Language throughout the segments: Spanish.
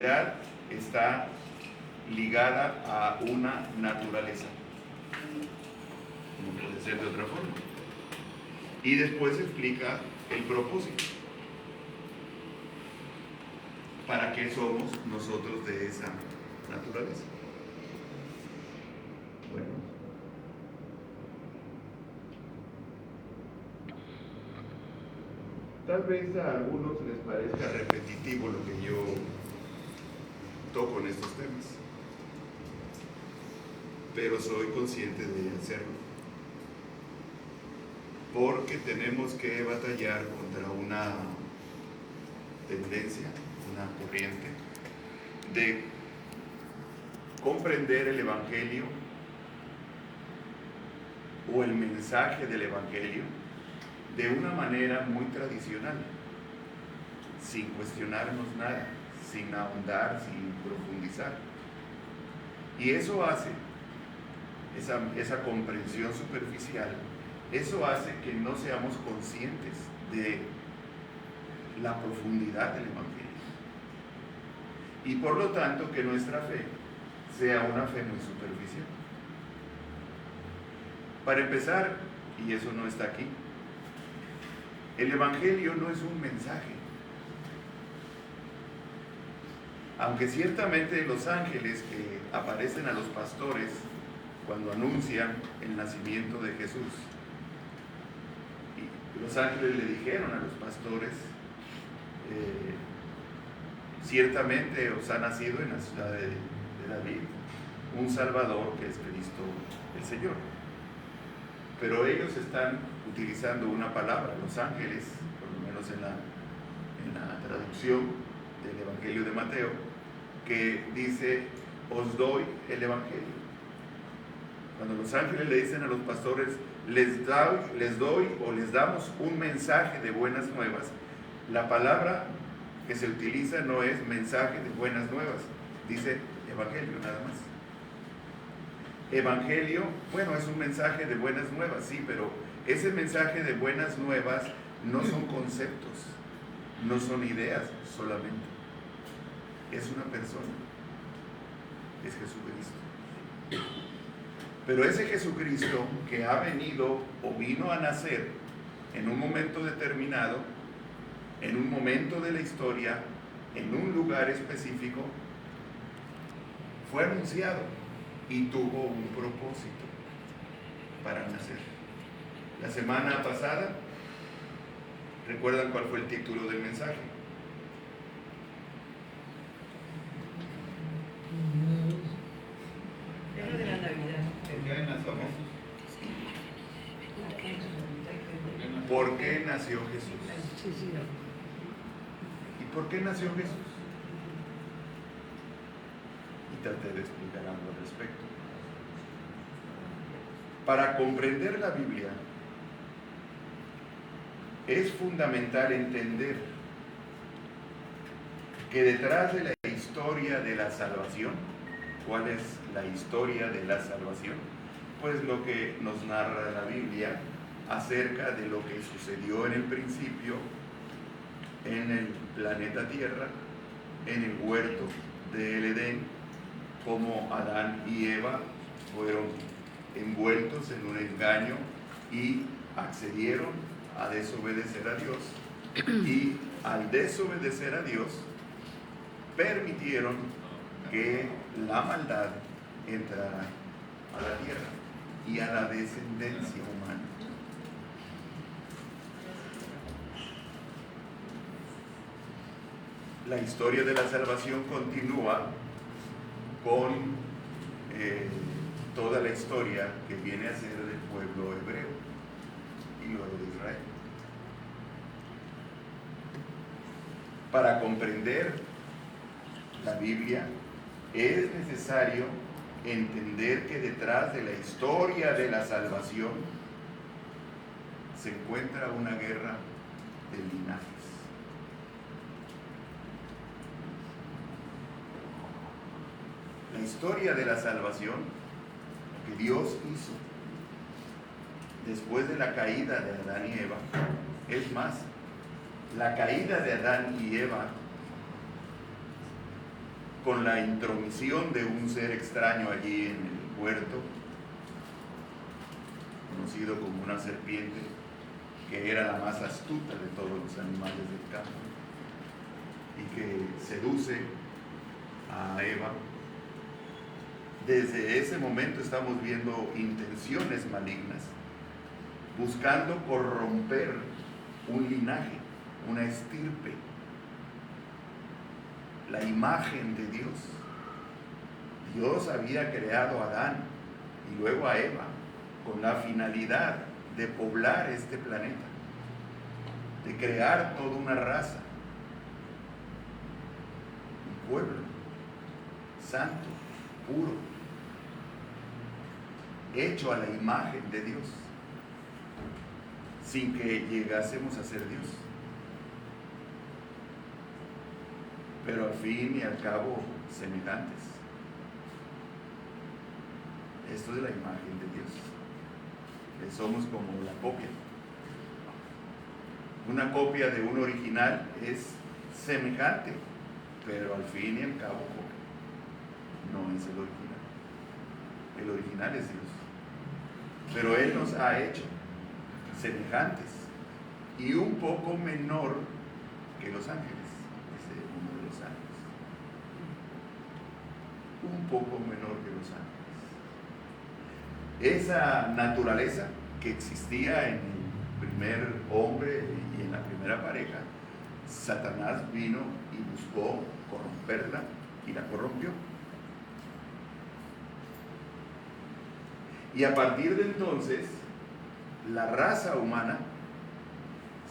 humildad está ligada a una naturaleza, no puede ser de otra forma. Y después explica el propósito. ¿Para qué somos nosotros de esa naturaleza? Bueno, tal vez a algunos les parezca repetitivo lo que yo toco en estos temas, pero soy consciente de hacerlo, porque tenemos que batallar contra una tendencia, una corriente de comprender el Evangelio o el mensaje del Evangelio de una manera muy tradicional, sin cuestionarnos nada, sin ahondar, sin profundizar. Y eso hace, esa comprensión superficial, eso hace que no seamos conscientes de la profundidad del Evangelio. Y por lo tanto que nuestra fe sea una fe muy superficial. Para empezar, y eso no está aquí, el Evangelio no es un mensaje. Aunque ciertamente los ángeles que aparecen a los pastores cuando anuncian el nacimiento de Jesús, y los ángeles le dijeron a los pastores, ciertamente os ha nacido en la ciudad de David un Salvador que es Cristo el Señor. Pero ellos están utilizando una palabra, los ángeles, por lo menos en la traducción del Evangelio de Mateo, que dice, os doy el Evangelio. Cuando los ángeles le dicen a los pastores, les doy o les damos un mensaje de buenas nuevas, la palabra que se utiliza no es mensaje de buenas nuevas, dice Evangelio nada más. Evangelio, bueno, es un mensaje de buenas nuevas, sí, pero ese mensaje de buenas nuevas no son conceptos, no son ideas solamente. Es una persona, es Jesucristo. Pero ese Jesucristo que ha venido o vino a nacer en un momento determinado, en un momento de la historia, en un lugar específico, fue anunciado y tuvo un propósito para nacer. La semana pasada, ¿recuerdan cuál fue el título del mensaje? Es de la Navidad. ¿Por qué nació Jesús? ¿Y por qué nació Jesús? Y traté de explicar algo al respecto. Para comprender la Biblia, es fundamental entender que detrás de la historia de la salvación, ¿cuál es la historia de la salvación? Pues lo que nos narra la Biblia acerca de lo que sucedió en el principio en el planeta Tierra, en el huerto del Edén, como Adán y Eva fueron envueltos en un engaño y accedieron a desobedecer a Dios, y al desobedecer a Dios permitieron que la maldad entrara a la tierra y a la descendencia humana. La historia de la salvación continúa con toda la historia que viene a ser del pueblo hebreo y luego de Israel. Para comprender la Biblia es necesario entender que detrás de la historia de la salvación se encuentra una guerra de linajes. La historia de la salvación que Dios hizo después de la caída de Adán y Eva, es más, la caída de Adán y Eva con la intromisión de un ser extraño allí en el huerto, conocido como una serpiente, que era la más astuta de todos los animales del campo y que seduce a Eva. Desde ese momento estamos viendo intenciones malignas, buscando corromper un linaje, una estirpe, la imagen de Dios. Dios había creado a Adán y luego a Eva con la finalidad de poblar este planeta, de crear toda una raza, un pueblo santo, puro, hecho a la imagen de Dios, sin que llegásemos a ser Dios. Pero al fin y al cabo semejantes. Esto es la imagen de Dios. Que somos como la copia. Una copia de un original es semejante, pero al fin y al cabo copia. No es el original. El original es Dios. Pero Él nos ha hecho semejantes y un poco menor que los ángeles, dice uno de los ángeles. Un poco menor que los ángeles. Esa naturaleza que existía en el primer hombre y en la primera pareja, Satanás vino y buscó corromperla y la corrompió. Y a partir de entonces, la raza humana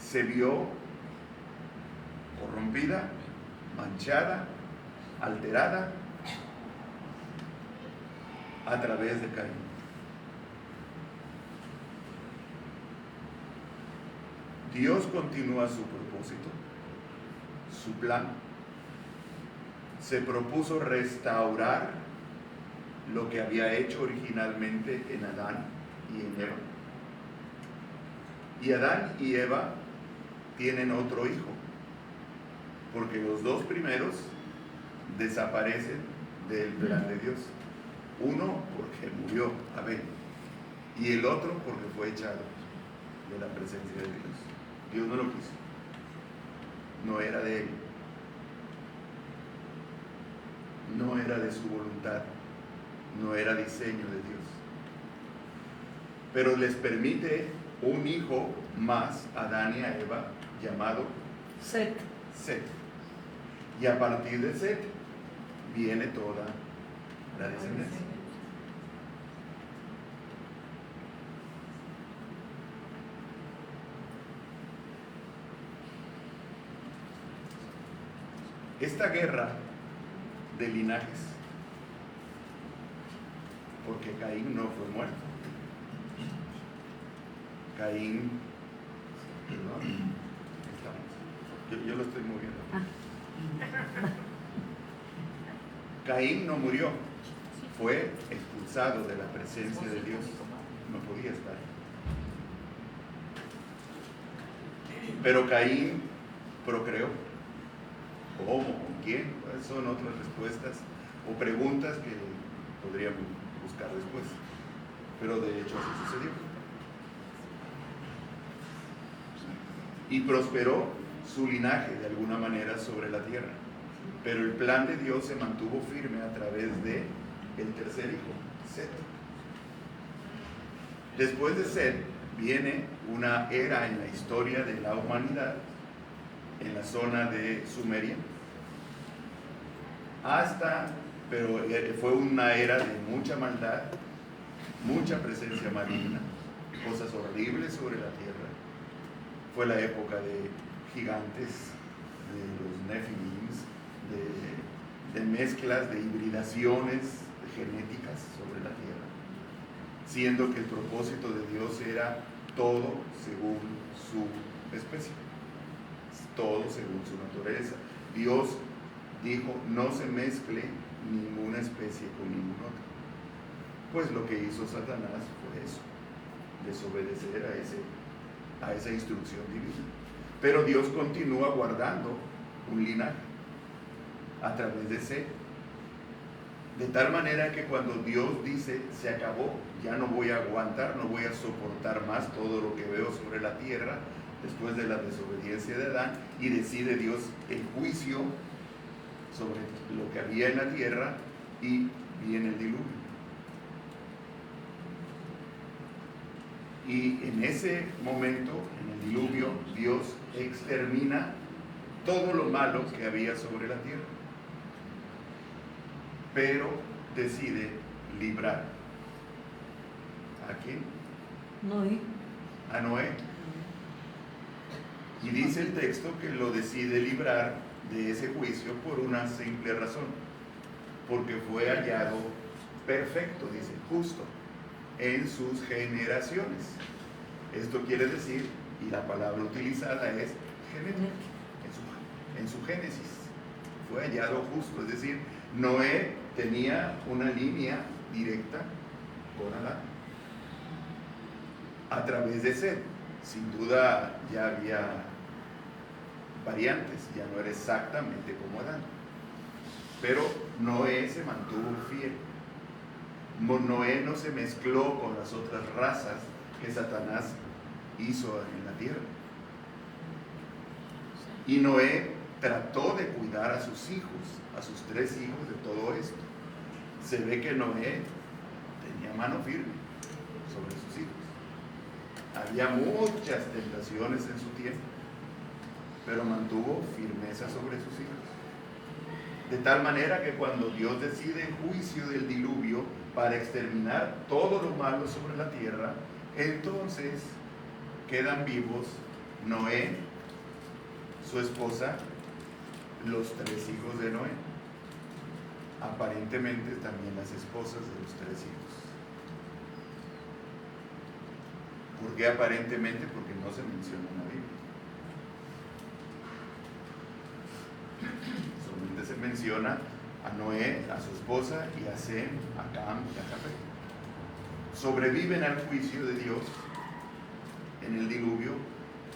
se vio corrompida, manchada, alterada a través de Caín. Dios continúa su propósito, su plan. Se propuso restaurar lo que había hecho originalmente en Adán y en Eva. Y Adán y Eva tienen otro hijo, porque los dos primeros desaparecen del plan de Dios. Uno porque murió, Abel, y el otro porque fue echado de la presencia de Dios. Dios no lo quiso, no era de él, no era de su voluntad, no era diseño de Dios. Pero les permite un hijo más a Adán y a Eva, llamado Set. Y a partir de Set viene toda la descendencia. Esta guerra de linajes, porque Caín no fue muerto. Caín, perdón, yo lo estoy moviendo. Caín no murió, fue expulsado de la presencia de Dios, no podía estar. Pero Caín procreó. ¿Cómo? ¿Con quién? ¿Cuáles son otras respuestas o preguntas que podríamos buscar después? Pero de hecho así sucedió. Y prosperó su linaje de alguna manera sobre la tierra. Pero el plan de Dios se mantuvo firme a través de el tercer hijo, Set. Después de Set viene una era en la historia de la humanidad en la zona de Sumeria, pero fue una era de mucha maldad, mucha presencia maligna, cosas horribles sobre la tierra. Fue la época de gigantes, de los Nefilims, de mezclas, de hibridaciones genéticas sobre la tierra, siendo que el propósito de Dios era todo según su especie, todo según su naturaleza. Dios dijo: no se mezcle ninguna especie con ninguna otra. Pues lo que hizo Satanás fue eso, desobedecer a esa instrucción divina. Pero Dios continúa guardando un linaje a través de Set De tal manera que cuando Dios dice, se acabó, ya no voy a aguantar, no voy a soportar más todo lo que veo sobre la tierra, después de la desobediencia de Adán, y decide Dios el juicio sobre lo que había en la tierra, y viene el diluvio. Y en ese momento, en el diluvio, Dios extermina todo lo malo que había sobre la tierra, pero decide librar ¿a quién? Noé. A Noé. Y dice el texto que lo decide librar de ese juicio por una simple razón, porque fue hallado perfecto, dice, justo en sus generaciones. Esto quiere decir, y la palabra utilizada es genética, en su génesis fue hallado justo, es decir, Noé tenía una línea directa con Adán a través de Set. Sin duda ya había variantes, ya no era exactamente como Adán, pero Noé se mantuvo fiel. Noé no se mezcló con las otras razas que Satanás hizo en la tierra. Y Noé trató de cuidar a sus hijos, a sus 3 hijos de todo esto. Se ve que Noé tenía mano firme sobre sus hijos. Había muchas tentaciones en su tiempo, pero mantuvo firmeza sobre sus hijos. De tal manera que cuando Dios decide el juicio del diluvio para exterminar todo lo malo sobre la tierra, entonces quedan vivos Noé, su esposa, los 3 hijos de Noé. Aparentemente también las esposas de los 3 hijos. ¿Por qué aparentemente? Porque no se menciona en la Biblia. Solamente se menciona a Noé, a su esposa, y a Sem, a Cam y a Jafet. Sobreviven al juicio de Dios en el diluvio.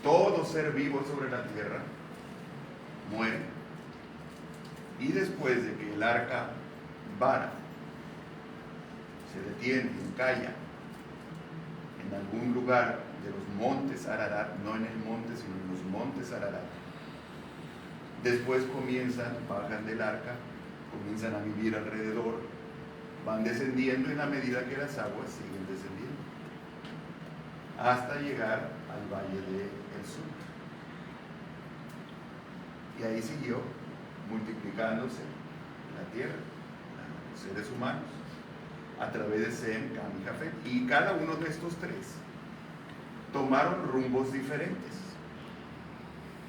Todo ser vivo sobre la tierra muere. Y después de que el arca vara, se detiene, encalla en algún lugar de los montes Ararat, no en el monte, sino en los montes Ararat, después bajan del arca, comienzan a vivir alrededor, van descendiendo en la medida que las aguas siguen descendiendo, hasta llegar al valle del sur. Y ahí siguió multiplicándose la tierra, los seres humanos, a través de Sem, Cam y Jafet. Y cada uno de estos 3 tomaron rumbos diferentes.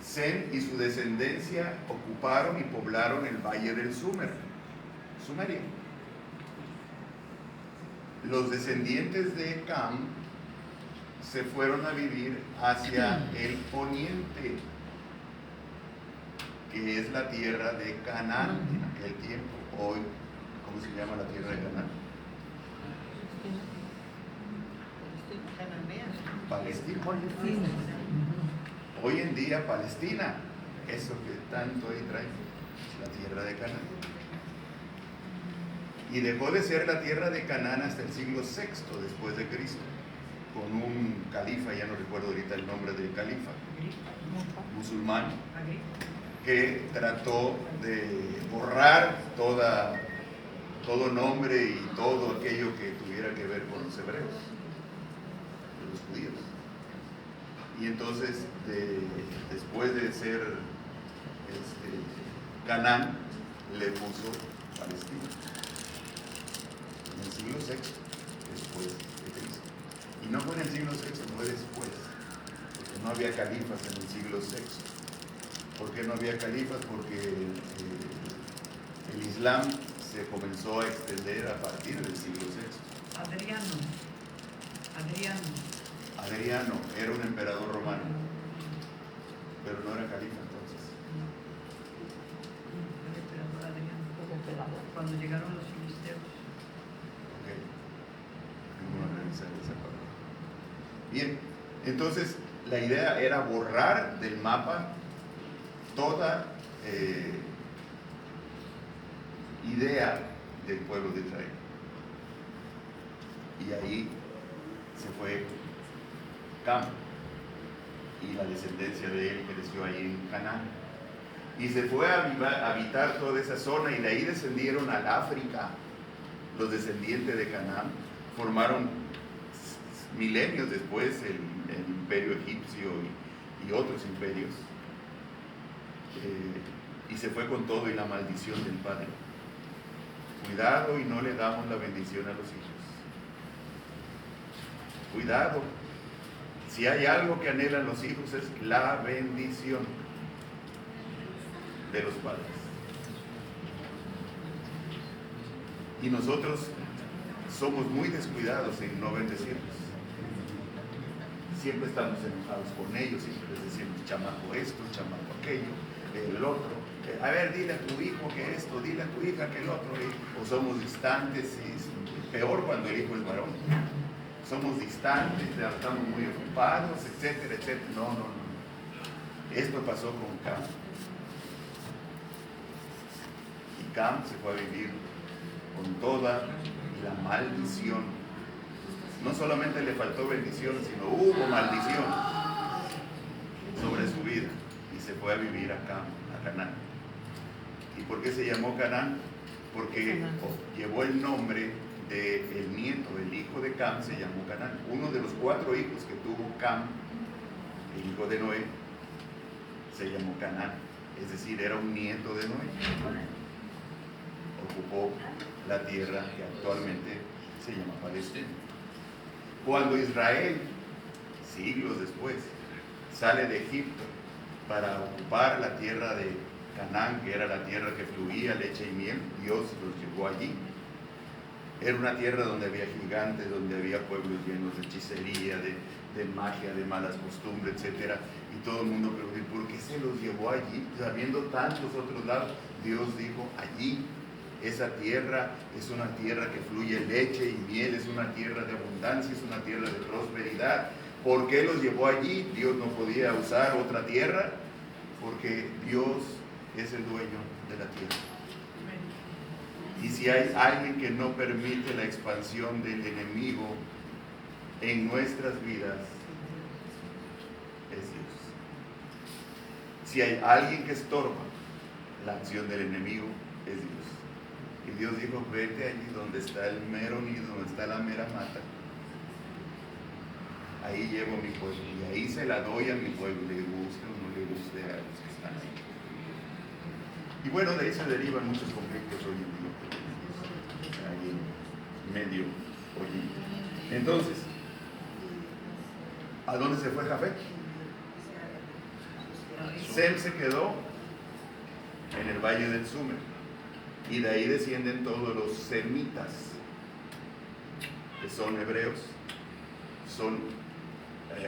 Sem y su descendencia ocuparon y poblaron el valle del Sumeria. Los descendientes de Cam se fueron a vivir hacia el poniente, que es la tierra de Canaán en aquel tiempo. Hoy, ¿cómo se llama la tierra de Canaán? Palestina. Hoy en día Palestina, eso que tanto ahí trae, la tierra de Canaán. Y dejó de ser la tierra de Canaán hasta el siglo VI después de Cristo, con un califa, ya no recuerdo ahorita el nombre del califa, musulmán, que trató de borrar todo nombre y todo aquello que tuviera que ver con los hebreos, los judíos. Y entonces, después de ser Canaán, le puso Palestina, en el siglo VI después de Cristo. Y no fue en el siglo VI, fue después, porque no había califas en el siglo VI. ¿Por qué no había califas? Porque el Islam se comenzó a extender a partir del siglo VI. Adriano era un emperador romano, pero no era califa entonces. El emperador Adriano. Cuando llegaron los filisteos. Ok. Vamos a revisar esa parte. Bien, entonces la idea era borrar del mapa toda idea del pueblo de Israel. Y ahí se fue Cam, y la descendencia de él creció ahí en Canaán. Y se fue a habitar toda esa zona, y de ahí descendieron al África. Los descendientes de Canaán formaron milenios después el imperio egipcio y otros imperios. Y se fue con todo y la maldición del padre. Cuidado y no le damos la bendición a los hijos. Cuidado. Si hay algo que anhelan los hijos es la bendición de los padres. Y nosotros somos muy descuidados en no bendecirlos. Siempre estamos enojados con ellos, siempre les decimos chamaco esto, chamaco aquello, el otro. A ver, dile a tu hijo que esto, dile a tu hija que el otro. O somos distantes, y peor cuando el hijo es varón. Somos distantes, estamos muy ocupados, etcétera, etcétera. No. Esto pasó con Cam. Y Cam se fue a vivir con toda la maldición. No solamente le faltó bendición, sino hubo maldición sobre su vida. Y se fue a vivir a Canaán. ¿Y por qué se llamó Canaán? Porque llevó el nombre del nieto, el hijo de Cam, se llamó Canaán. Uno de los 4 hijos que tuvo Cam, el hijo de Noé, se llamó Canaán. Es decir, era un nieto de Noé. Ocupó la tierra que actualmente se llama Palestina. Cuando Israel, siglos después, sale de Egipto para ocupar la tierra de Canaán, que era la tierra que fluía leche y miel, Dios los llevó allí. Era una tierra donde había gigantes, donde había pueblos llenos de hechicería, de magia, de malas costumbres, etc. Y todo el mundo preguntó, ¿por qué se los llevó allí? Sabiendo tantos otros lados, Dios dijo, allí, esa tierra es una tierra que fluye leche y miel, es una tierra de abundancia, es una tierra de prosperidad. ¿Por qué los llevó allí? Dios no podía usar otra tierra, porque Dios es el dueño de la tierra. Y si hay alguien que no permite la expansión del enemigo en nuestras vidas, es Dios. Si hay alguien que estorba la acción del enemigo, es Dios. Y Dios dijo, vete allí donde está el mero nido, donde está la mera mata. Ahí llevo mi pueblo, y ahí se la doy a mi pueblo, le guste o no le guste a los que están ahí. Y bueno, de ahí se derivan muchos conflictos hoy en día, ahí en medio hoy. Entonces, ¿a dónde se fue Jafet? Sem se quedó en el valle del Sumer, y de ahí descienden todos los semitas, que son hebreos, son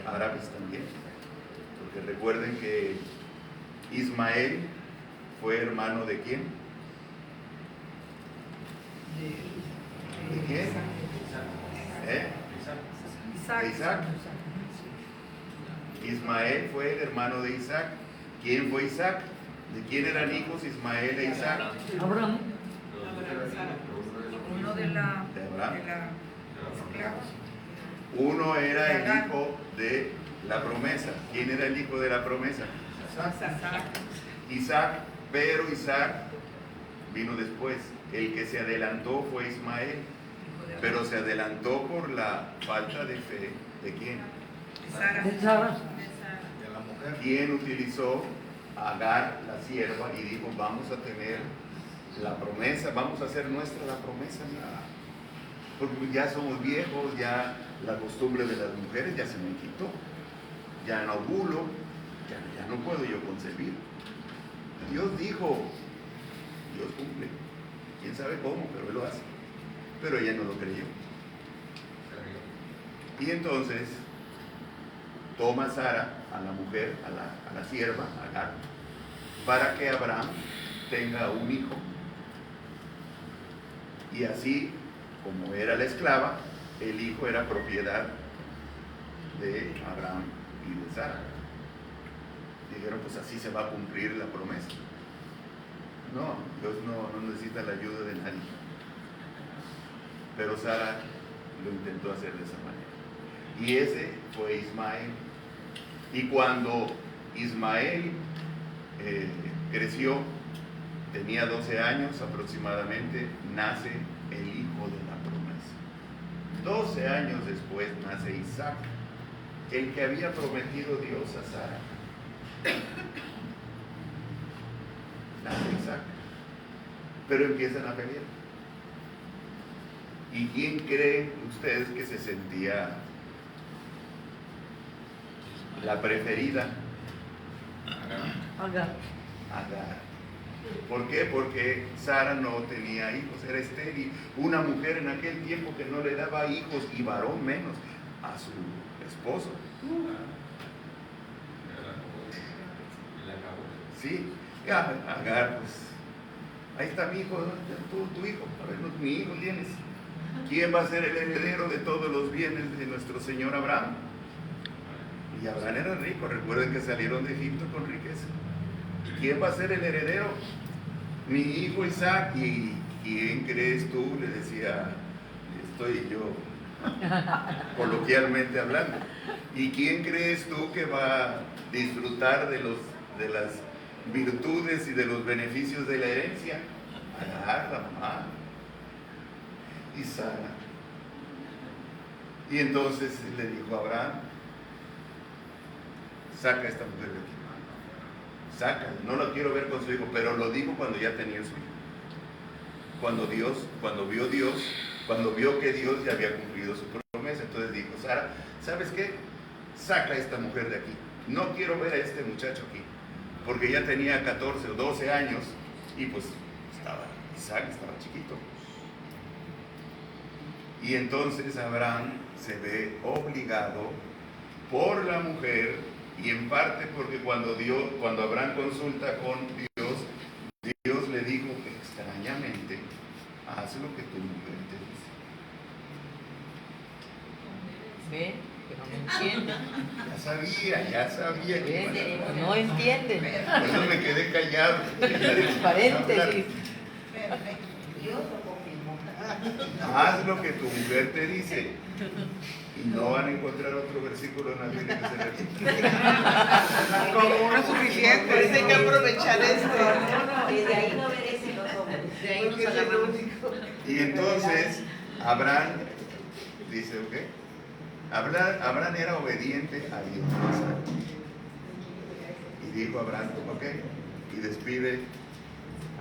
árabes también, porque recuerden que Ismael fue hermano de ¿quién? ¿De quién? De Isaac. Ismael fue el hermano de Isaac. ¿Quién fue Isaac? ¿De quién eran hijos Ismael e Isaac? Abraham. Uno de Abraham. esclava. Uno era el hijo de la promesa. ¿Quién era el hijo de la promesa? Isaac, pero Isaac vino después. El que se adelantó fue Ismael, pero se adelantó por la falta de fe. ¿De quién? De Sara. ¿Quién utilizó a Agar, la sierva, y dijo, vamos a tener la promesa, vamos a hacer nuestra la promesa? Porque ya somos viejos, ya la costumbre de las mujeres ya se me quitó, ya no ovulo, ya no puedo yo concebir. Dios dijo, Dios cumple, quién sabe cómo, pero Él lo hace. Pero ella no lo creyó. Y entonces toma Sara a la mujer, a la sierva, a Agar, para que Abraham tenga un hijo. Y así, como era la esclava, el hijo era propiedad de Abraham y de Sara. Dijeron, pues así se va a cumplir la promesa. No, Dios no necesita la ayuda de nadie. pero Sara lo intentó hacer de esa manera. Y ese fue Ismael. Y cuando Ismael creció, tenía 12 años aproximadamente, nace el hijo de la promesa. 12 años después nace Isaac, el que había prometido Dios a Sara. Nace Isaac, pero empiezan a pelear. ¿Y quién creen ustedes que se sentía la preferida? Agar. Agar. ¿Por qué? Porque Sara no tenía hijos, era estéril. Una mujer en aquel tiempo que no le daba hijos, y varón menos, a su esposo. Sí, Agar, pues, ahí está mi hijo, tu hijo, a ver, mi hijo tienes. ¿Quién va a ser el heredero de todos los bienes de nuestro señor Abraham? Y Abraham era rico, recuerden que salieron de Egipto con riqueza. ¿Quién va a ser el heredero? Mi hijo Isaac. ¿Y quién crees tú? Le decía, estoy yo coloquialmente hablando. ¿Y quién crees tú que va a disfrutar de las virtudes y de los beneficios de la herencia? Agar, la mamá. Y Sara. Y entonces le dijo a Abraham, saca a esta mujer de aquí. Saca, no la quiero ver con su hijo, pero lo dijo cuando ya tenía su hijo. Cuando vio que Dios ya había cumplido su promesa, entonces dijo, Sara, ¿sabes qué? Saca a esta mujer de aquí. No quiero ver a este muchacho aquí, porque ya tenía 14 o 12 años y pues Isaac estaba chiquito. Y entonces Abraham se ve obligado por la mujer, y en parte porque cuando Abraham consulta con Dios, Dios le dijo extrañamente, haz lo que tu mujer te dice. Ve, que no me entienden. Ya sabía que No entienden. por eso me quedé callado. Paréntesis. Dios lo confirmó. Haz lo que tu mujer te dice. Y no van a encontrar otro versículo en la Biblia que se repita. Como uno suficiente, pues hay que aprovechar esto. Y de ahí no merecen los hombres. De ahí nos agarramos. Y entonces Abraham dice, ok, Abraham era obediente a Dios. Y dijo Abraham, ok, y despide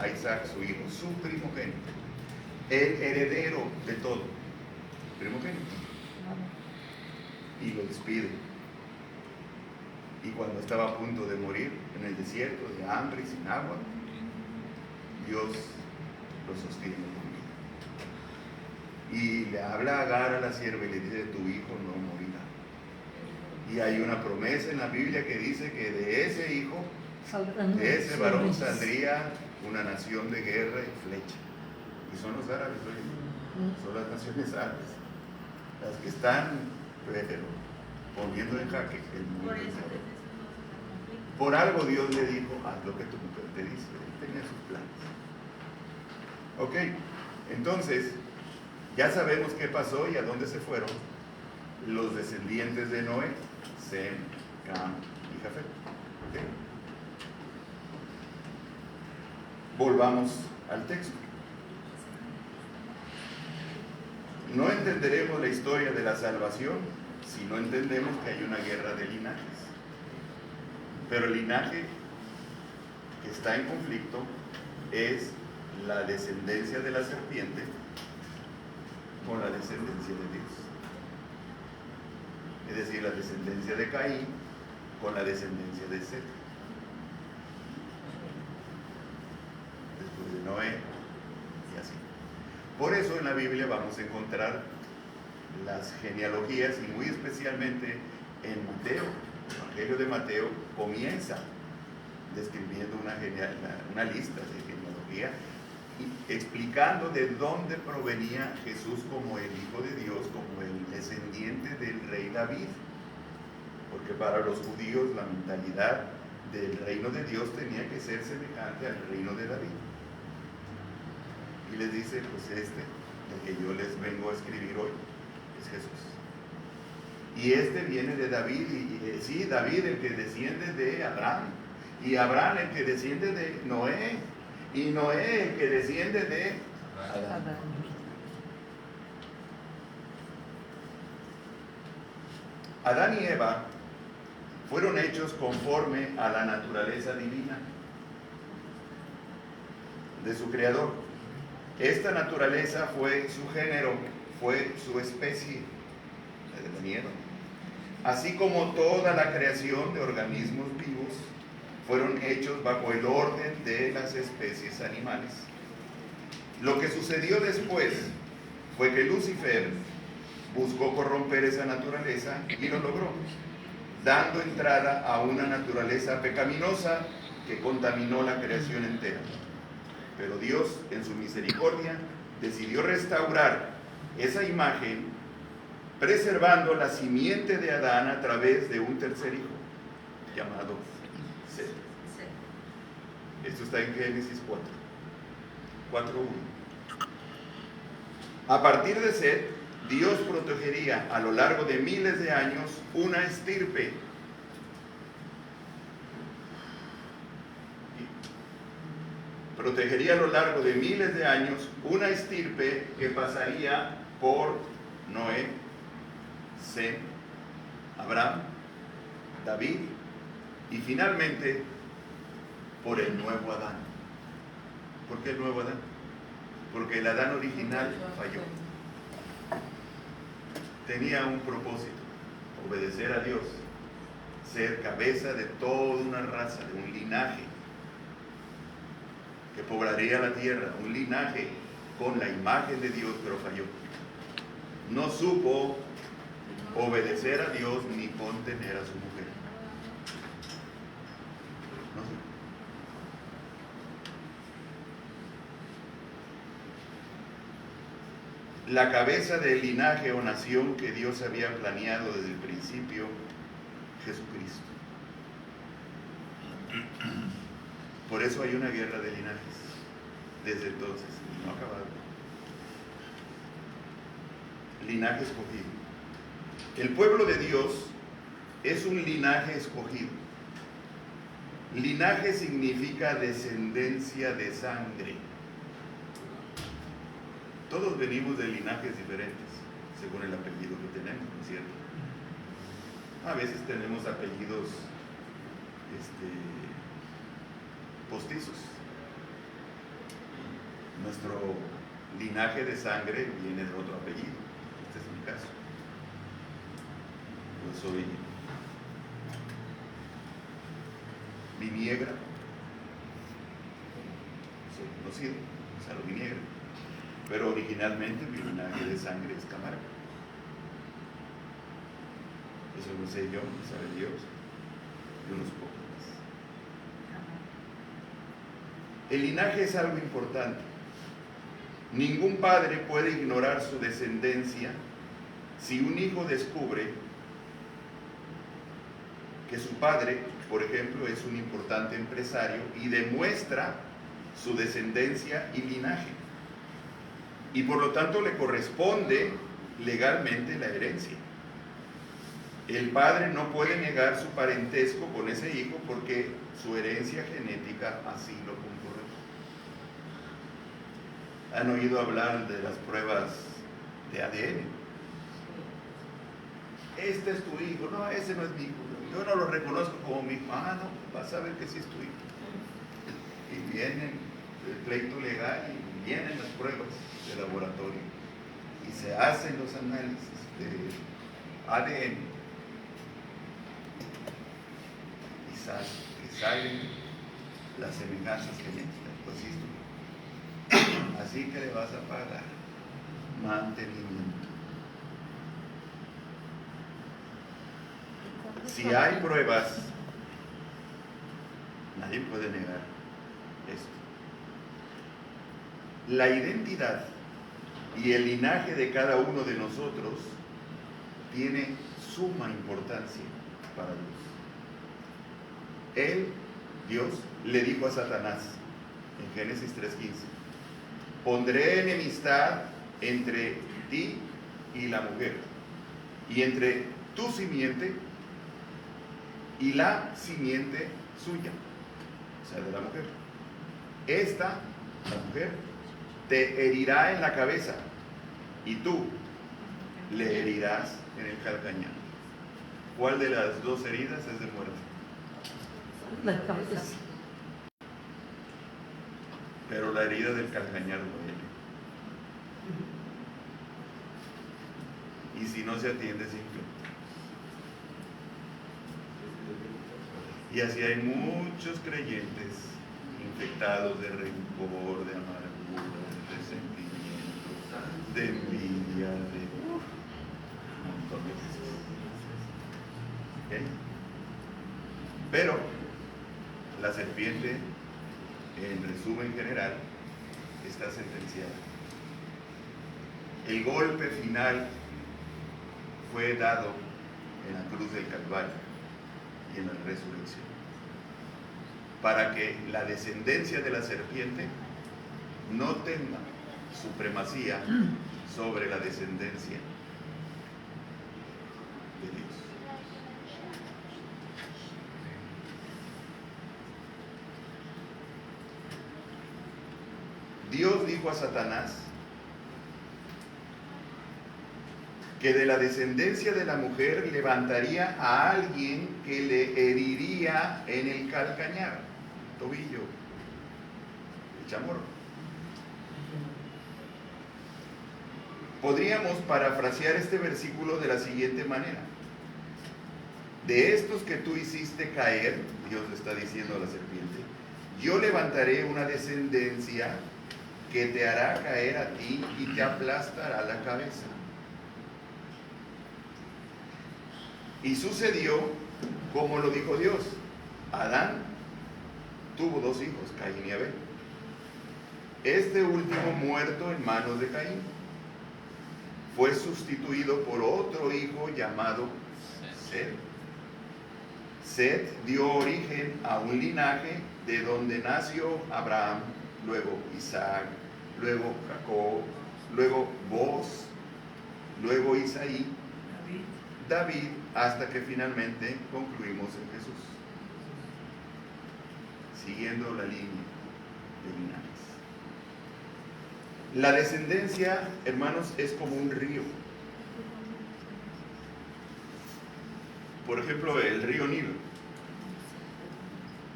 a Isaac, su hijo, su primogénito, el heredero de todo, primogénito. Y lo despide. Y cuando estaba a punto de morir en el desierto, de hambre y sin agua, Dios lo sostiene con vida. Y le habla a Agar, a la sierva, y le dice, tu hijo no morirá. Y hay una promesa en la Biblia que dice que de ese hijo, de ese varón, saldría una nación de guerra y flecha. Y son los árabes, son las naciones árabes, las que están poniendo en jaque el mundo. Por algo Dios le dijo, haz lo que tu mujer te dice. Él tenía sus planes. Ok, entonces ya sabemos qué pasó y a dónde se fueron los descendientes de Noé: Sem, Cam y Jafet. ¿Okay? Volvamos al texto. No entenderemos la historia de la salvación si no entendemos que hay una guerra de linajes. Pero el linaje que está en conflicto es la descendencia de la serpiente con la descendencia de Dios. Es decir, la descendencia de Caín con la descendencia de Set. Después de Noé y así. Por eso en la Biblia vamos a encontrar las genealogías, y muy especialmente en Mateo. El Evangelio de Mateo comienza describiendo una lista de genealogía, explicando de dónde provenía Jesús como el Hijo de Dios, como el descendiente del rey David. Porque para los judíos la mentalidad del reino de Dios tenía que ser semejante al reino de David. Y les dice, pues el que yo les vengo a escribir hoy, es Jesús. Y este viene de David, sí, David el que desciende de Abraham, y Abraham el que desciende de Noé, y Noé el que desciende de Adán. Adán y Eva fueron hechos conforme a la naturaleza divina de su creador. Esta naturaleza fue su género, fue su especie, la del miedo. Así como toda la creación de organismos vivos fueron hechos bajo el orden de las especies animales. Lo que sucedió después fue que Lucifer buscó corromper esa naturaleza y lo logró, dando entrada a una naturaleza pecaminosa que contaminó la creación entera. Pero Dios, en su misericordia, decidió restaurar esa imagen, preservando la simiente de Adán a través de un tercer hijo, llamado Set. Esto está en Génesis 4:1. A partir de Set, Dios protegería a lo largo de miles de años una estirpe. Protegería a lo largo de miles de años una estirpe que pasaría por Noé, Sem, Abraham, David y finalmente por el nuevo Adán. ¿Por qué el nuevo Adán? Porque el Adán original falló. Tenía un propósito: obedecer a Dios, ser cabeza de toda una raza, de un linaje que poblaría la tierra, un linaje con la imagen de Dios, pero falló. No supo obedecer a Dios ni contener a su mujer. No supo. La cabeza del linaje o nación que Dios había planeado desde el principio, Jesucristo. Por eso hay una guerra de linajes desde entonces, y no ha acabado. Linaje escogido. El pueblo de Dios es un linaje escogido. Linaje significa descendencia de sangre. Todos venimos de linajes diferentes, según el apellido que tenemos, ¿no es cierto? A veces tenemos apellidos postizos. Nuestro linaje de sangre viene de otro apellido. Este es mi caso. Yo soy Viniegra. Soy conocido, Gonzalo Viniegra. Pero originalmente mi linaje de sangre es Camargo. Eso lo sé yo, lo sabe Dios y unos pocos más. El linaje es algo importante. Ningún padre puede ignorar su descendencia si un hijo descubre que su padre, por ejemplo, es un importante empresario y demuestra su descendencia y linaje. Y por lo tanto le corresponde legalmente la herencia. El padre no puede negar su parentesco con ese hijo porque su herencia genética así lo concurre. ¿Han oído hablar de las pruebas de ADN? Este es tu hijo. No, ese no es mi hijo. Yo no lo reconozco como mi hijo. Ah, no, vas a ver que sí es tu hijo. Y viene el pleito legal y vienen las pruebas de laboratorio y se hacen los análisis de ADN y salen las semejanzas genéticas. Pues sí, así que le vas a pagar mantenimiento. Si hay pruebas, nadie puede negar esto. La identidad y el linaje de cada uno de nosotros tiene suma importancia para Dios. Él, Dios, le dijo a Satanás en Génesis 3:15: pondré enemistad entre ti y la mujer, y entre tu simiente y la simiente suya, o sea, de la mujer. Esta, la mujer, te herirá en la cabeza y tú le herirás en el calcañar. ¿Cuál de las dos heridas es de muerte? La cabeza. Pero la herida del calcañar duele. Y si no se atiende, se infecta. Y así hay muchos creyentes infectados de rencor, de amargura, de resentimiento, de envidia, de un montón de cosas. ¿Okay? Pero la serpiente, en resumen general, está sentenciada. El golpe final fue dado en la cruz del Calvario y en la resurrección, para que la descendencia de la serpiente no tenga supremacía sobre la descendencia de Dios. Dios dijo a Satanás que de la descendencia de la mujer levantaría a alguien que le heriría en el calcañar, tobillo, el chamorro. Podríamos parafrasear este versículo de la siguiente manera: de estos que tú hiciste caer, Dios le está diciendo a la serpiente, yo levantaré una descendencia que te hará caer a ti y te aplastará la cabeza. Y sucedió como lo dijo Dios. Adán tuvo dos hijos, Caín y Abel. Este último, muerto en manos de Caín, fue sustituido por otro hijo llamado Set. Set dio origen a un linaje de donde nació Abraham, luego Isaac, luego Jacob, luego Boaz, luego Isaí, David, hasta que finalmente concluimos en Jesús, siguiendo la línea de linajes. La descendencia, hermanos, es como un río. Por ejemplo, el río Nilo.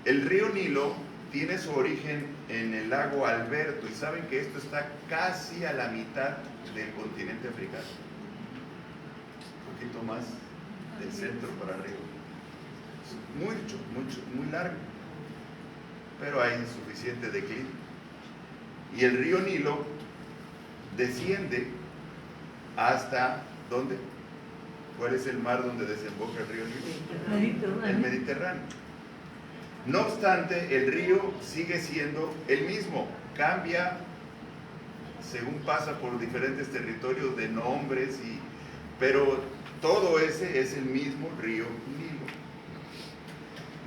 El río Nilo tiene su origen en el lago Alberto, y saben que esto está casi a la mitad del continente africano, un poquito más del centro para arriba. Muy largo, pero hay suficiente declive. Y el río Nilo desciende hasta ¿dónde? ¿Cuál es el mar donde desemboca el río Nilo? El Mediterráneo. No obstante, el río sigue siendo el mismo, cambia según pasa por diferentes territorios de nombres, pero todo ese es el mismo río Nilo.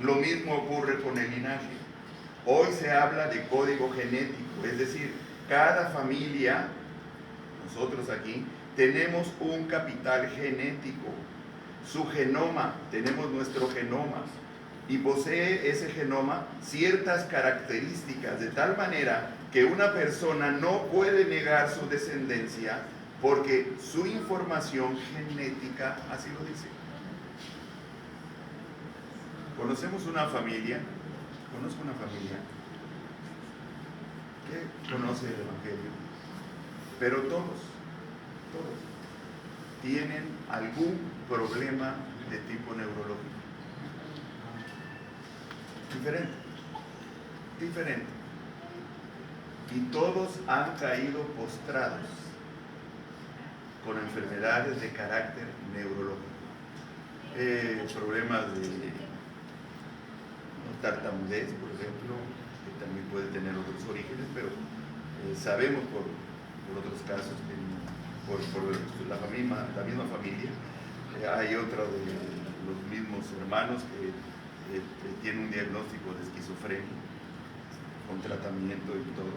Lo mismo ocurre con el linaje. Hoy se habla de código genético, es decir, cada familia, nosotros aquí, tenemos un capital genético, su genoma, tenemos nuestro genoma, y posee ese genoma ciertas características, de tal manera que una persona no puede negar su descendencia porque su información genética así lo dice. Conozco una familia que conoce el Evangelio, pero todos tienen algún problema de tipo neurológico. Diferente. Y todos han caído postrados con enfermedades de carácter neurológico. Problemas de tartamudez, por ejemplo, que también puede tener otros orígenes, pero sabemos por otros casos que por la misma familia, hay otro de los mismos hermanos que tiene un diagnóstico de esquizofrenia con tratamiento y todo.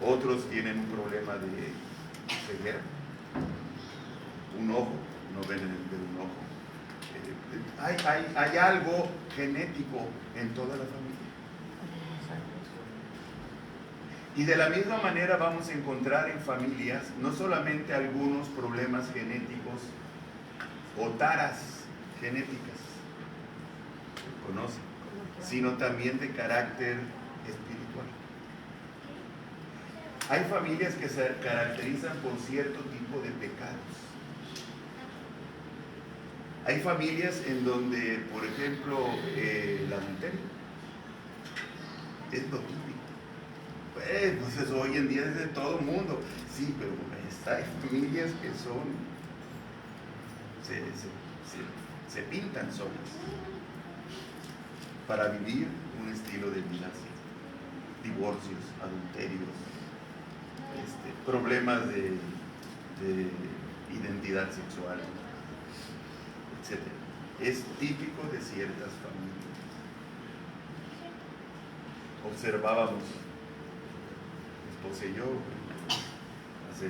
Otros tienen un problema de ceguera, un ojo, no ven de un ojo. Hay algo genético en toda la familia. Y de la misma manera vamos a encontrar en familias no solamente algunos problemas genéticos o taras genéticas, se conocen, sino también de carácter espiritual. Hay familias que se caracterizan por cierto tipo de pecados. Hay familias en donde, por ejemplo, el adulterio es lo típico. Pues hoy en día es de todo el mundo. Sí, pero hay familias que se pintan solas para vivir un estilo de vida así. Divorcios, adulterios, problemas de identidad sexual, etc. Es típico de ciertas familias. Observábamos, mi esposa y yo, hace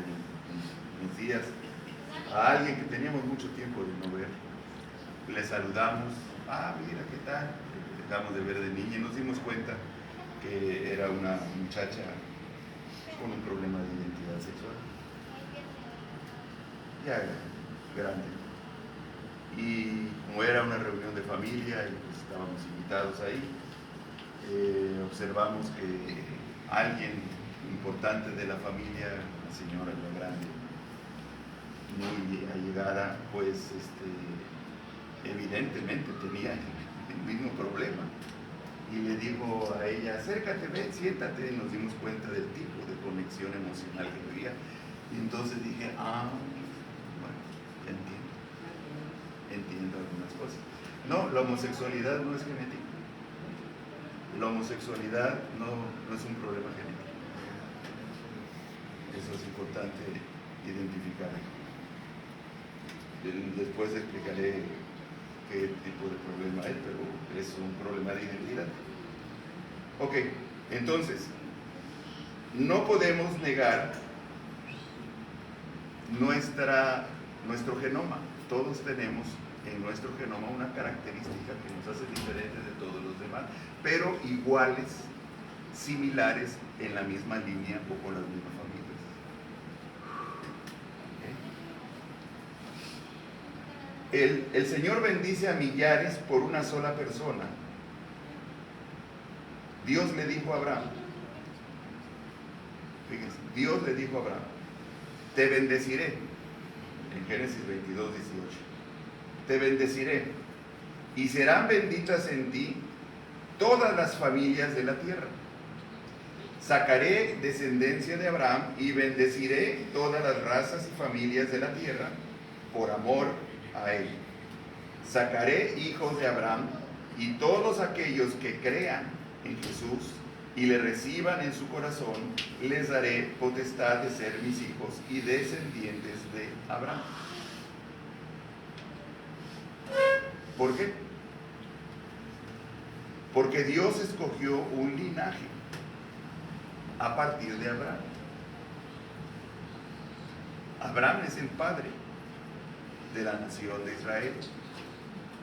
unos días, a alguien que teníamos mucho tiempo de no ver. Le saludamos, mira, ¿qué tal? Dejamos de ver de niña y nos dimos cuenta que era una muchacha con un problema de identidad sexual. Ya era grande. Y como era una reunión de familia y pues estábamos invitados ahí, observamos que alguien importante de la familia, una señora ya grande, muy allegada, pues evidentemente tenía el mismo problema. Y le dijo a ella, acércate, ven, siéntate, y nos dimos cuenta del tipo de conexión emocional que había. Y entonces dije, bueno, entiendo algunas cosas. No, la homosexualidad no es genética. La homosexualidad no es un problema genético. Eso es importante identificar. Después explicaré qué tipo de problema hay, pero es un problema de identidad. Ok, entonces, no podemos negar nuestro genoma. Todos tenemos en nuestro genoma una característica que nos hace diferentes de todos los demás, pero iguales, similares en la misma línea o con las mismas familias. El Señor bendice a millares por una sola persona. Dios le dijo a Abraham, fíjense, Dios le dijo a Abraham, te bendeciré, en Génesis 22, 18, te bendeciré, y serán benditas en ti todas las familias de la tierra. Sacaré descendencia de Abraham y bendeciré todas las razas y familias de la tierra por amor a él. Sacaré hijos de Abraham y todos aquellos que crean en Jesús y le reciban en su corazón, les daré potestad de ser mis hijos y descendientes de Abraham. ¿Por qué? Porque Dios escogió un linaje a partir de Abraham. Abraham es el padre de la nación de Israel,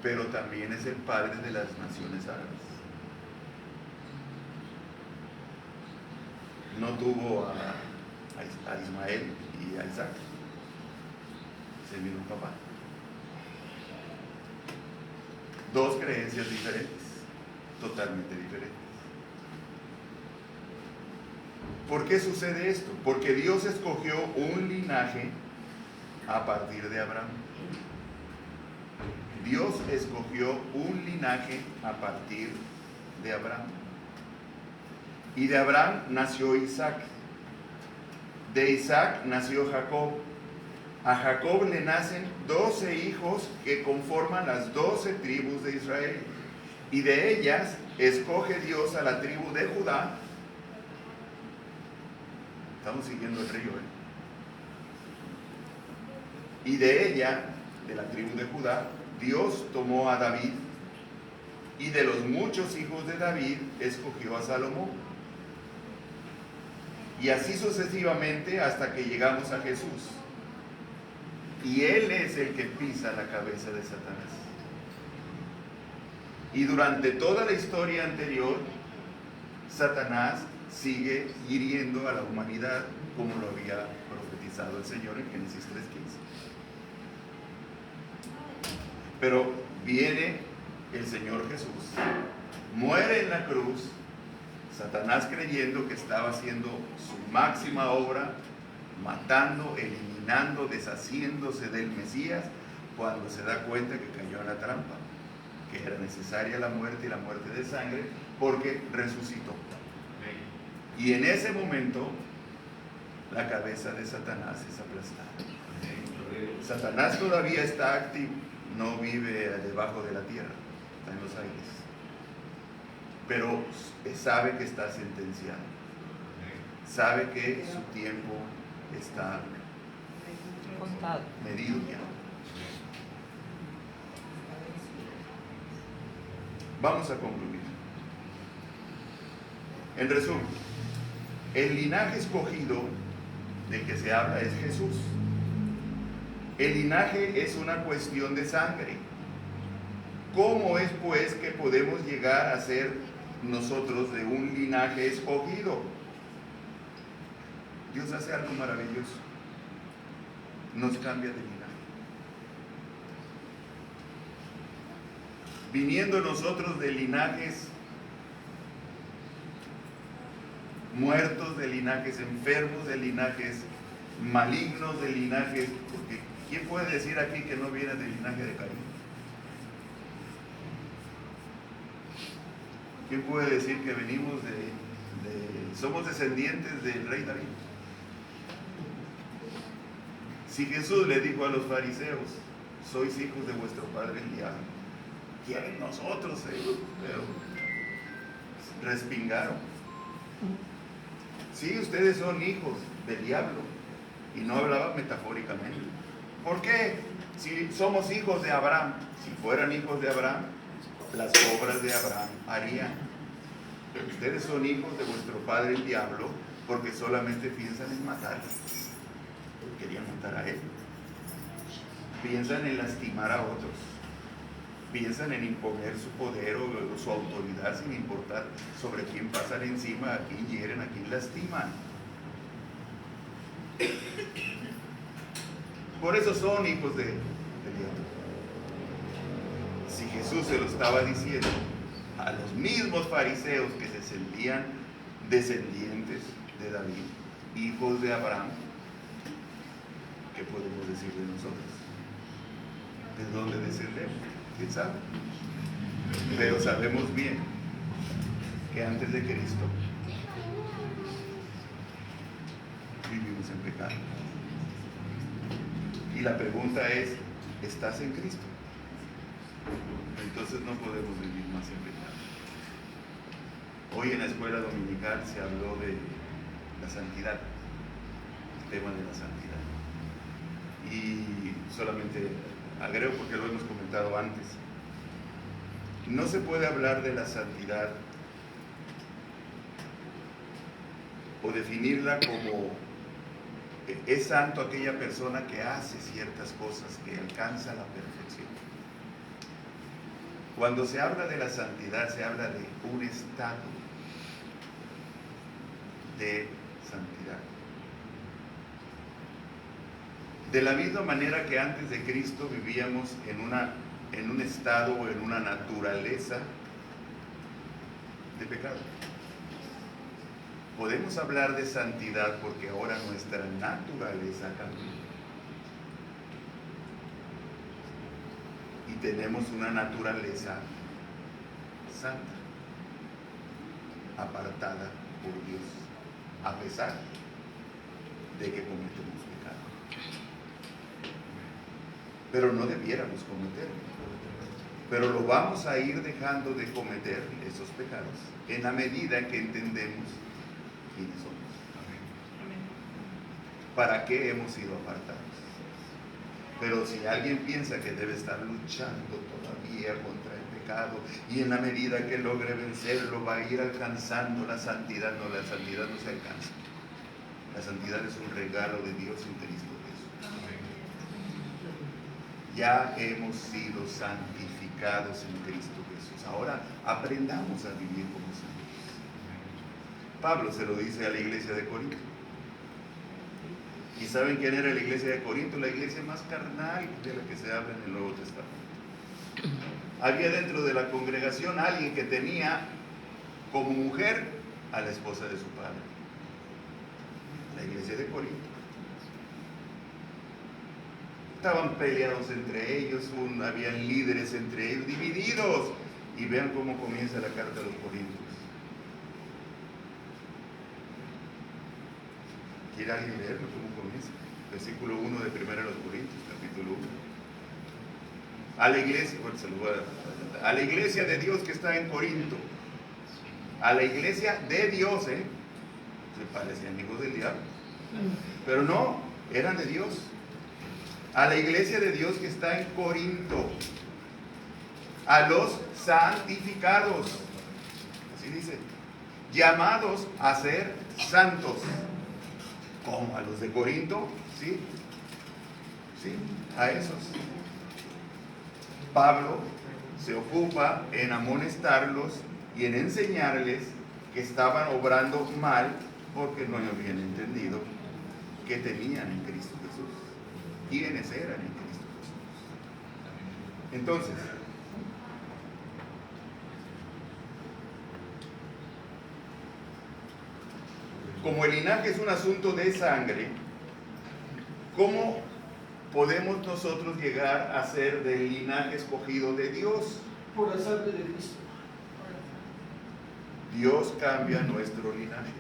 pero también es el padre de las naciones árabes. No tuvo a Ismael y a Isaac, es el mismo papá. Dos creencias diferentes, totalmente diferentes. ¿Por qué sucede esto? Porque Dios escogió un linaje a partir de Abraham. Dios escogió un linaje a partir de Abraham. Y de Abraham nació Isaac. De Isaac nació Jacob. A Jacob le nacen 12 hijos que conforman las 12 tribus de Israel. Y de ellas escoge Dios a la tribu de Judá. Estamos siguiendo el río, Y de ella, de la tribu de Judá, Dios tomó a David, y de los muchos hijos de David escogió a Salomón. Y así sucesivamente hasta que llegamos a Jesús. Y Él es el que pisa la cabeza de Satanás. Y durante toda la historia anterior, Satanás sigue hiriendo a la humanidad como lo había profetizado el Señor en Génesis 3:15. Pero viene el Señor Jesús, muere en la cruz, Satanás creyendo que estaba haciendo su máxima obra, matando, eliminando, deshaciéndose del Mesías, cuando se da cuenta que cayó en la trampa, que era necesaria la muerte y la muerte de sangre, porque resucitó. Y en ese momento, la cabeza de Satanás es aplastada. Satanás todavía está activo, no vive debajo de la tierra, está en los aires. Pero sabe que está sentenciado, sabe que su tiempo está medido ya. Vamos a concluir. En resumen, el linaje escogido del que se habla es Jesús. El linaje es una cuestión de sangre. ¿Cómo es pues que podemos llegar a ser nosotros de un linaje escogido? Dios hace algo maravilloso. Nos cambia de linaje. Viniendo nosotros de linajes muertos, de linajes enfermos, de linajes malignos, de linajes, porque ¿quién puede decir aquí que no viene del linaje de Caín? ¿Quién puede decir que venimos somos descendientes del rey David? Si Jesús le dijo a los fariseos, sois hijos de vuestro padre el diablo, quieren nosotros, pero respingaron. Sí, ustedes son hijos del diablo, y no hablaba metafóricamente. ¿Por qué? Si somos hijos de Abraham, si fueran hijos de Abraham, las obras de Abraham harían. Pero ustedes son hijos de vuestro padre el diablo, porque solamente piensan en matarlo. Querían matar a él. Piensan en lastimar a otros. Piensan en imponer su poder o su autoridad sin importar sobre quién pasan encima, a quién hieren, a quién lastiman. Por eso son hijos de diablo. Si Jesús se lo estaba diciendo a los mismos fariseos que se sentían descendientes de David, hijos de Abraham, ¿qué podemos decir de nosotros? ¿De dónde descendemos? ¿Quién sabe? Pero sabemos bien que antes de Cristo vivimos en pecado. Y la pregunta es, ¿estás en Cristo? Entonces no podemos vivir más en pecado. Hoy en la escuela dominical se habló de la santidad, el tema de la santidad. Y solamente agrego porque lo hemos comentado antes. No se puede hablar de la santidad o definirla como es santo aquella persona que hace ciertas cosas, que alcanza la perfección. Cuando se habla de la santidad, se habla de un estado de santidad. De la misma manera que antes de Cristo vivíamos en un estado o en una naturaleza de pecado. Podemos hablar de santidad porque ahora nuestra naturaleza cambió. Y tenemos una naturaleza santa, apartada por Dios, a pesar de que cometemos pecado. Pero no debiéramos cometerlo. Pero lo vamos a ir dejando de cometer esos pecados en la medida que entendemos quiénes somos. ¿Para qué hemos sido apartados? Pero si alguien piensa que debe estar luchando todavía contra el pecado y en la medida que logre vencerlo va a ir alcanzando la santidad, no, la santidad no se alcanza. La santidad es un regalo de Dios en Cristo Jesús. Ya hemos sido santificados en Cristo Jesús. Ahora aprendamos a vivir como santos. Pablo se lo dice a la iglesia de Corinto. ¿Y saben quién era la iglesia de Corinto? La iglesia más carnal de la que se habla en el Nuevo Testamento. Había dentro de la congregación alguien que tenía como mujer a la esposa de su padre. La iglesia de Corinto. Estaban peleados entre ellos, habían líderes entre ellos, divididos. Y vean cómo comienza la carta a los Corintios. ¿Quiere alguien leerlo? ¿Cómo comienza? Versículo 1 de 1 de los Corintios, capítulo 1. A la iglesia, bueno, se lo voy a presentar. A la iglesia de Dios que está en Corinto. A la iglesia de Dios, se parecían hijos del diablo. Pero no, eran de Dios. A la iglesia de Dios que está en Corinto. A los santificados. Así dice. Llamados a ser santos. ¿Cómo? ¿A los de Corinto? Sí. Sí, a esos. Pablo se ocupa en amonestarlos y en enseñarles que estaban obrando mal porque no habían entendido que tenían en Cristo Jesús. ¿Quiénes eran en Cristo Jesús? Entonces, como el linaje es un asunto de sangre, ¿cómo podemos nosotros llegar a ser del linaje escogido de Dios? Por la sangre de Cristo. Dios cambia nuestro linaje.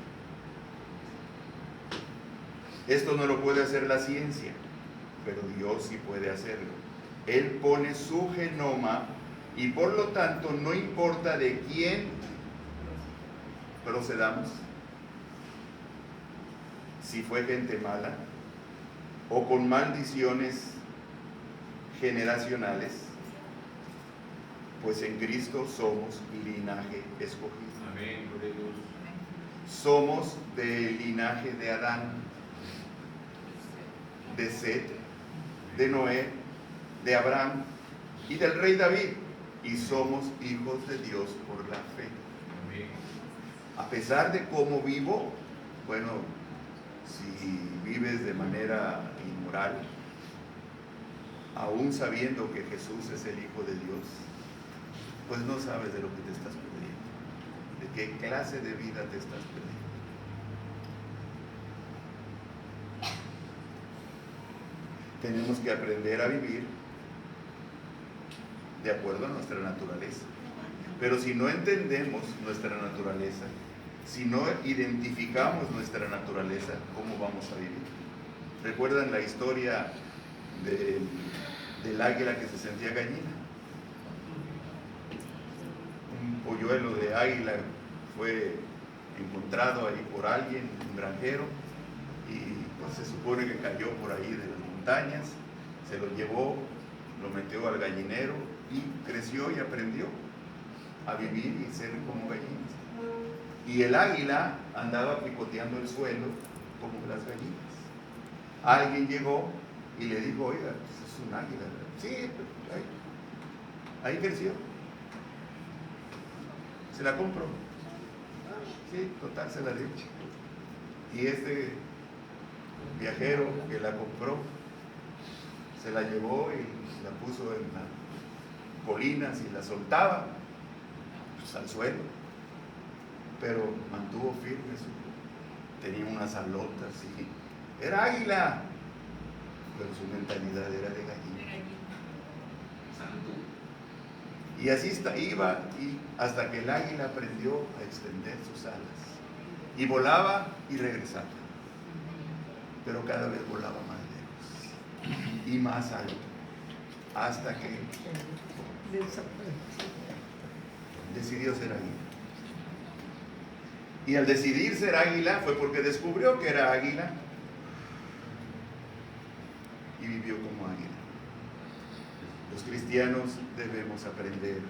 Esto no lo puede hacer la ciencia, pero Dios sí puede hacerlo. Él pone su genoma y por lo tanto no importa de quién procedamos, si fue gente mala o con maldiciones generacionales, pues en Cristo somos linaje escogido. Amén, gloria a Dios. Somos del linaje de Adán, de Set, de Noé, de Abraham y del rey David, y somos hijos de Dios por la fe. Amén. A pesar de cómo vivo, bueno, si vives de manera inmoral, aún sabiendo que Jesús es el Hijo de Dios, pues no sabes de lo que te estás perdiendo, de qué clase de vida te estás perdiendo. Tenemos que aprender a vivir de acuerdo a nuestra naturaleza. Pero si no entendemos nuestra naturaleza, si no identificamos nuestra naturaleza, ¿cómo vamos a vivir? ¿Recuerdan la historia del águila que se sentía gallina? Un polluelo de águila fue encontrado ahí por alguien, un granjero, y pues se supone que cayó por ahí de las montañas, se lo llevó, lo metió al gallinero y creció y aprendió a vivir y ser como gallinas. Y el águila andaba picoteando el suelo como las gallinas. Alguien llegó y le dijo, oiga, pues es un águila, ¿verdad? Sí, ahí creció. Se la compró. Sí, total, se la dio. Y este viajero que la compró, se la llevó y la puso en las colinas y la soltaba pues, al suelo, pero mantuvo firme, tenía unas alotas y era águila, pero su mentalidad era de gallina. Y así iba y hasta que el águila aprendió a extender sus alas y volaba y regresaba, pero cada vez volaba más lejos y más alto, hasta que decidió ser águila. Y al decidir ser águila fue porque descubrió que era águila y vivió como águila. Los cristianos debemos aprender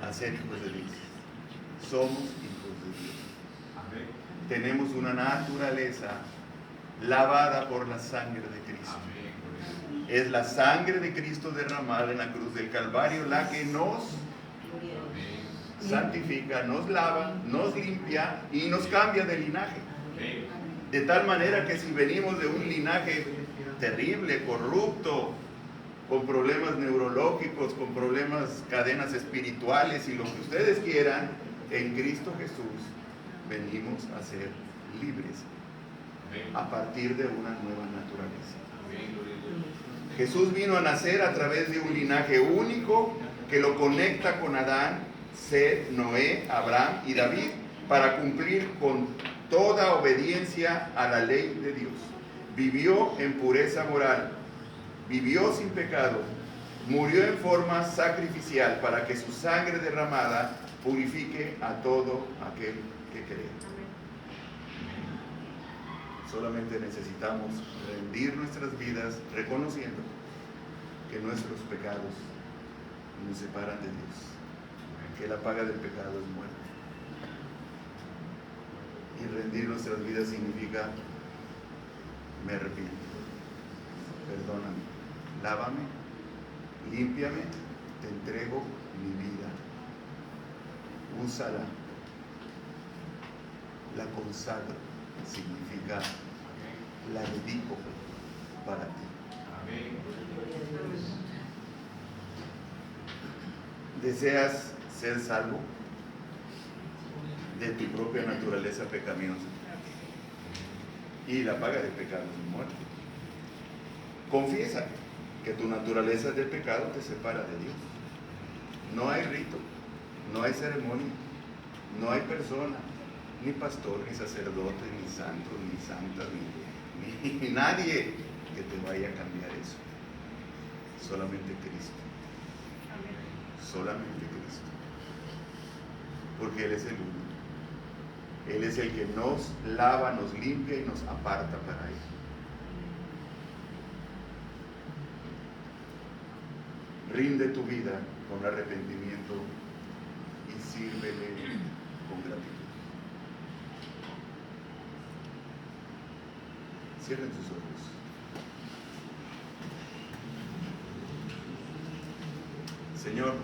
a ser hijos de Dios. Somos hijos de Dios. Amén. tenemos una naturaleza lavada por la sangre de Cristo. Amén. Es la sangre de Cristo derramada en la cruz del Calvario la que nos Amén. santifica, nos lava, nos limpia y nos cambia de linaje. Amén. De tal manera que si venimos de un linaje terrible, corrupto, con problemas neurológicos, con problemas, cadenas espirituales y lo que ustedes quieran, en Cristo Jesús venimos a ser libres Amén. a partir de una nueva naturaleza. Amén. Gloria a Dios. Jesús vino a nacer a través de un linaje único que lo conecta con Adán, Seth, Noé, Abraham y David para cumplir con toda obediencia a la ley de Dios. Vivió en pureza moral, vivió sin pecado, murió en forma sacrificial para que su sangre derramada purifique a todo aquel que cree. Solamente necesitamos rendir nuestras vidas reconociendo que nuestros pecados nos separan de Dios, que la paga del pecado es muerte. Y rendir nuestras vidas significa: me arrepiento, perdóname, lávame, límpiame, te entrego mi vida, úsala, la consagro, significa la dedico para ti. Amén. ¿Deseas ser salvo de tu propia naturaleza pecaminosa? Y la paga del pecado es muerte. Confiesa que tu naturaleza del pecado te separa de Dios. No hay rito, no hay ceremonia, no hay persona, ni pastor, ni sacerdote, ni santo, ni santa, ni nadie que te vaya a cambiar eso. Solamente Cristo. Solamente Cristo. Porque Él es el único. Él es el que nos lava, nos limpia y nos aparta para Él. Rinde tu vida con arrepentimiento y sírvele con gratitud. Cierren sus ojos. Señor,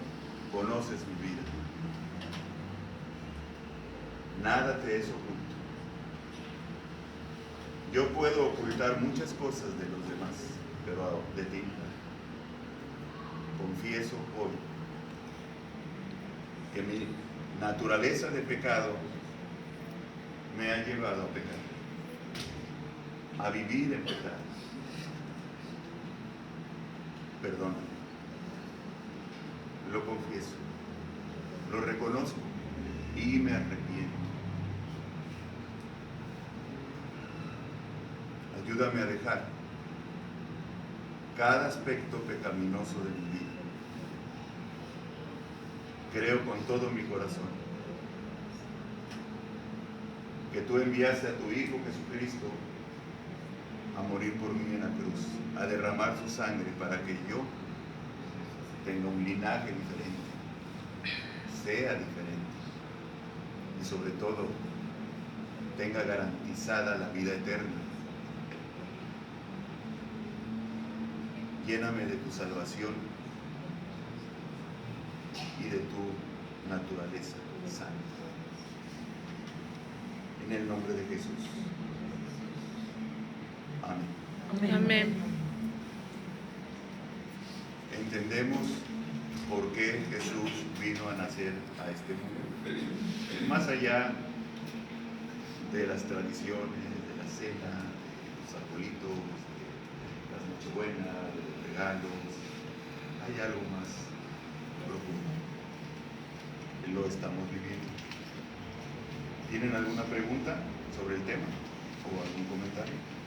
conoces mi vida. Nada te es oculto. Yo puedo ocultar muchas cosas de los demás, pero de ti no. Confieso hoy que mi naturaleza de pecado me ha llevado a pecar, a vivir en pecado. Perdóname. Lo confieso, lo reconozco y me arrepiento. Ayúdame a dejar cada aspecto pecaminoso de mi vida. Creo con todo mi corazón que tú enviaste a tu Hijo Jesucristo a morir por mí en la cruz, a derramar su sangre para que yo tenga un linaje diferente, sea diferente y sobre todo tenga garantizada la vida eterna. Lléname de tu salvación y de tu naturaleza santa. En el nombre de Jesús. Amén. Amén. Entendemos por qué Jesús vino a nacer a este mundo. Más allá de las tradiciones, de la cena, de los arbolitos, de las nochebuenas, de los regalos, hay algo más profundo. Y lo estamos viviendo. ¿Tienen alguna pregunta sobre el tema o algún comentario?